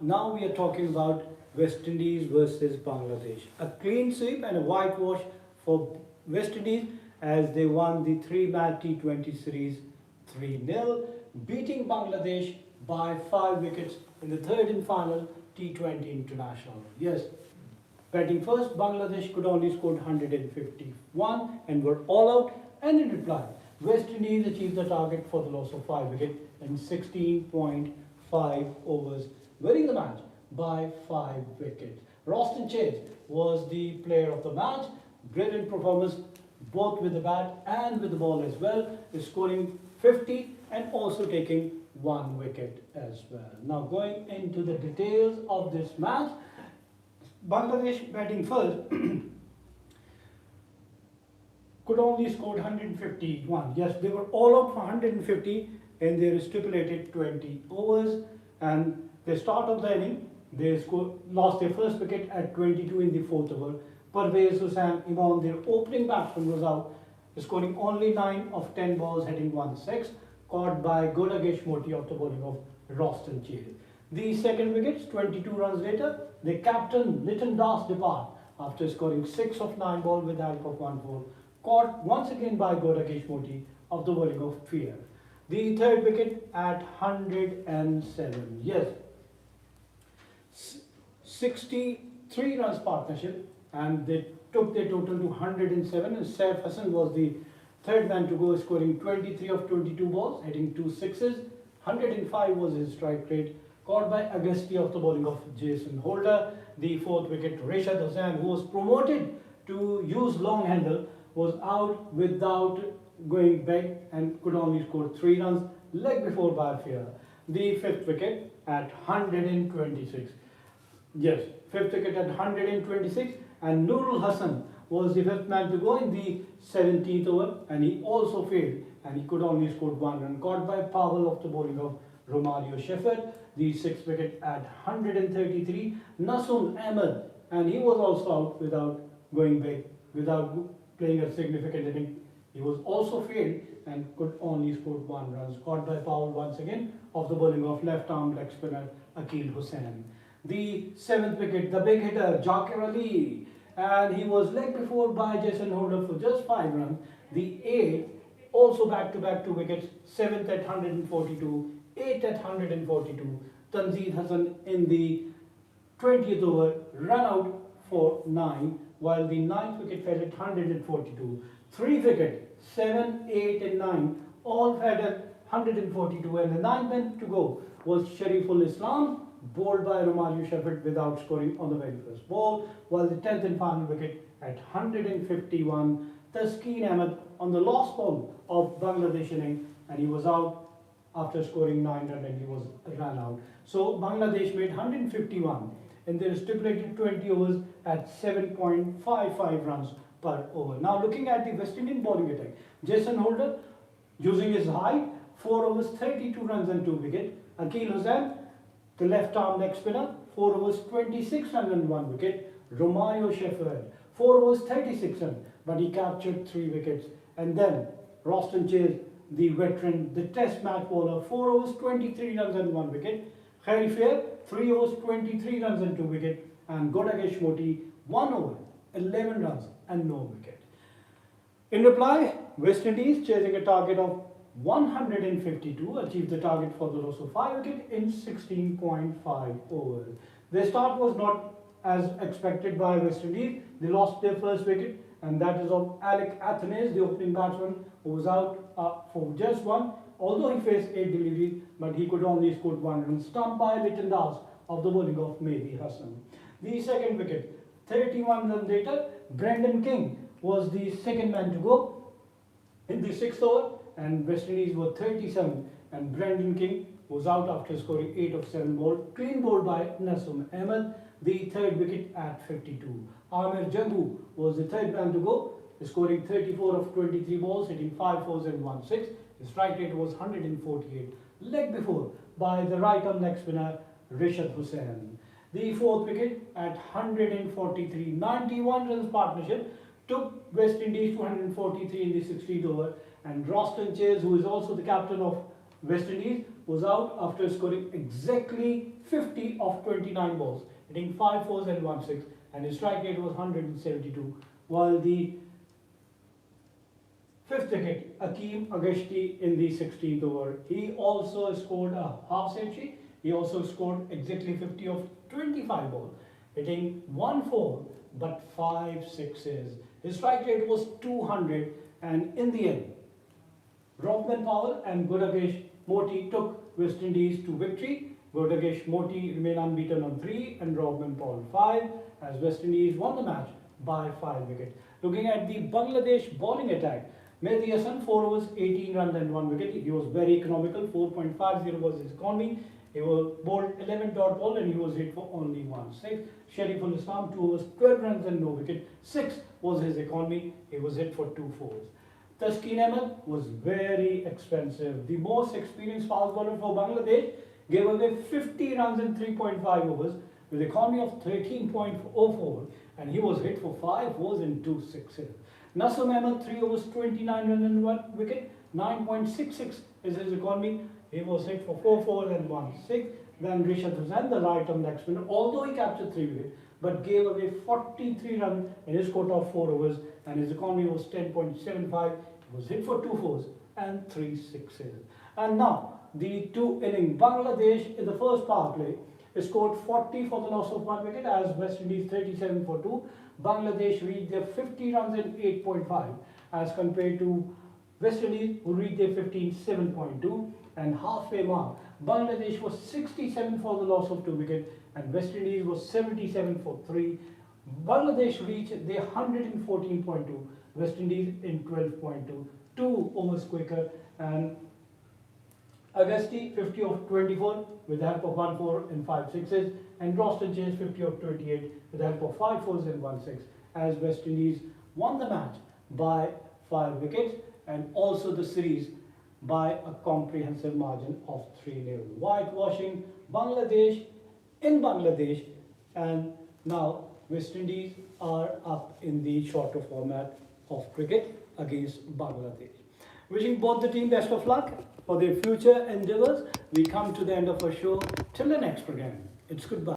Now we are talking about West Indies versus Bangladesh. A clean sweep and a whitewash for West Indies as they won the three-match T20 series 3-0, beating Bangladesh by 5 wickets in the third and final T20 international. Yes, batting first, Bangladesh could only score 151 and were all out. And in reply, West Indies achieved the target for the loss of 5 wickets in 16.5 overs, winning the match by 5 wickets. Roston Chase was the player of the match. Brilliant performance both with the bat and with the ball as well, scoring 50 and also taking 1 wicket as well. Now going into the details of this match, Bangladesh batting first could only score 151. Yes, they were all out for 150 in their stipulated 20 overs, and the start of the inning, they lost their first wicket at 22 in the fourth over. Parvez Hussain Imam, their opening batsman, was out, scoring only 9 of 10 balls, hitting 1-6, caught by Godagesh Moti of the bowling of Roston Chase. The second wickets, 22 runs later, the captain Nitin Das depart after scoring 6 of 9 balls with the help of 1-4, caught once again by Godagesh Moti of the bowling of Fear. The third wicket at 107. Yes, 63 runs partnership, and they took their total to 107. And Saif Hassan was the third man to go, scoring 23 of 22 balls, hitting 2 sixes. 105 was his strike rate, caught by Agasti of the bowling of Jason Holder. The fourth wicket, Rishad Hussain, who was promoted to use long handle, was out without going back and could only score 3 runs, leg before by Fear. The fifth wicket at 126. Yes, fifth wicket at 126, and Nurul Hassan was the fifth man to go in the 17th over, and he also failed, and he could only score 1 run, caught by Powell of the bowling of Romario Shepherd. The sixth wicket at 133, Nasun Ahmed, and he was also out without going back, without playing a significant inning. He was also failed and could only score 1 run, caught by Powell once again of the bowling of left-arm leg spinner Akil Hussain. The seventh wicket, the big hitter Jakir Ali, and he was leg before by Jason Holder for just 5 runs. The eighth, also back-to-back 2 wickets, 7th at 142, 8th at 142. Tanzeel Hassan in the 20th over ran out for 9, while the ninth wicket fell at 142. 3 wicket, 7, 8 and 9 all fell at 142, and the ninth man to go was Shariful Islam, bowled by Romario Shepherd without scoring on the very first ball, while the 10th and final wicket at 151, Taskeen Ahmed on the last ball of Bangladesh inning, and he was out after scoring 9 runs and he was run out. So Bangladesh made 151 in their stipulated 20 overs at 7.55 runs per over. Now looking at the West Indian bowling attack, Jason Holder using his height, 4 overs 32 runs and 2 wickets. Akil Hussain, the left arm leg spinner, 4 overs 26 runs and 1 wicket. Romario Shepherd, 4 overs 36 runs, but he captured 3 wickets. And then Roston Chase, the veteran, the test match bowler, 4 overs 23 runs and 1 wicket. Harry Fair, 3 overs 23 runs and 2 wicket. And Godagesh Moti, 1 over 11 runs and no wicket. In reply, West Indies, chasing a target of 152, achieved the target for the loss of 5 wickets in 16.5 overs. Their start was not as expected by West Indies. They lost their first wicket, and that is of Alec Athanaze, the opening batsman, who was out for just 1, although he faced 8 deliveries, but he could only score 1 run, stumped by Nitin Das of the bowling of Mehdi Hassan. The second wicket, 31 runs later, Brendan King was the second man to go in the 6th over, and West Indies were 37, and Brendan King was out after scoring 8 of 7 balls, clean bowled by Nasun Ahmed. The third wicket at 52. Amir Jaggu was the third man to go, scoring 34 of 23 balls, hitting 5 fours and 1 6. His strike rate was 148, leg before by the right-arm leg spinner Rishad Hussain. The fourth wicket at 143, 91 runs partnership took West Indies to 143 in the 16th over, and Roston Chase, who is also the captain of West Indies, was out after scoring exactly 50 of 29 balls, hitting 5 fours and 1 6, and his strike rate was 172. While the fifth wicket, Akeem Agashti in the 16th over, he also scored a half century. He also scored exactly 50 of 25 balls, hitting 1 4 but 5 sixes. His strike rate was 200, and in the end, Robman Powell and Gudagesh Moti took West Indies to victory. Gudagesh Moti remained unbeaten on 3 and Robman Powell 5, as West Indies won the match by 5 wickets. Looking at the Bangladesh bowling attack, Mehdi Hasan 4 overs, 18 runs and 1 wicket. He was very economical. 4.50 was his economy. He was bowled 11 dot ball and he was hit for only 1 6. Shariful Islam 2 overs, 12 runs and no wicket. 6 was his economy. He was hit for 2 fours. Taskeen Ahmed was very expensive. The most experienced fast bowler for Bangladesh gave away 50 runs in 3.5 overs with economy of 13.04, and he was hit for 5 fours and 2 sixes. Nasum Ahmed 3 overs, 29 runs and 1 wicket. 9.66 is his economy. He was hit for 4 fours and 1 6. Then Rishad Hussain, the right-arm leg spinner, although he captured 3 wickets, but gave away 43 runs in his quota of 4 overs, and his economy was 10.75. He was hit for 2 fours and 3 sixes. And now, the two innings. Bangladesh in the first power play scored 40 for the loss of 1 wicket, as West Indies 37 for 2. Bangladesh reached their 50 runs in 8.5, as compared to West Indies, who reached their 15.7.2, and halfway mark. Bangladesh was 67 for the loss of 2 wickets, and West Indies was 77 for 3. Bangladesh reached their 114.2, West Indies in 12.2, 2 overs quicker, and Agasti 50 of 24 with the help of 1 4 and 5 sixes, and Roston Chase 50 of 28 with the help of 5 fours and 1 6, as West Indies won the match by 5 wickets and also the series by a comprehensive margin of 3-0. Whitewashing Bangladesh in Bangladesh, and now West Indies are up in the shorter format of cricket against Bangladesh. Wishing both the team best of luck for their future endeavours. We come to the end of our show. Till the next program, it's goodbye.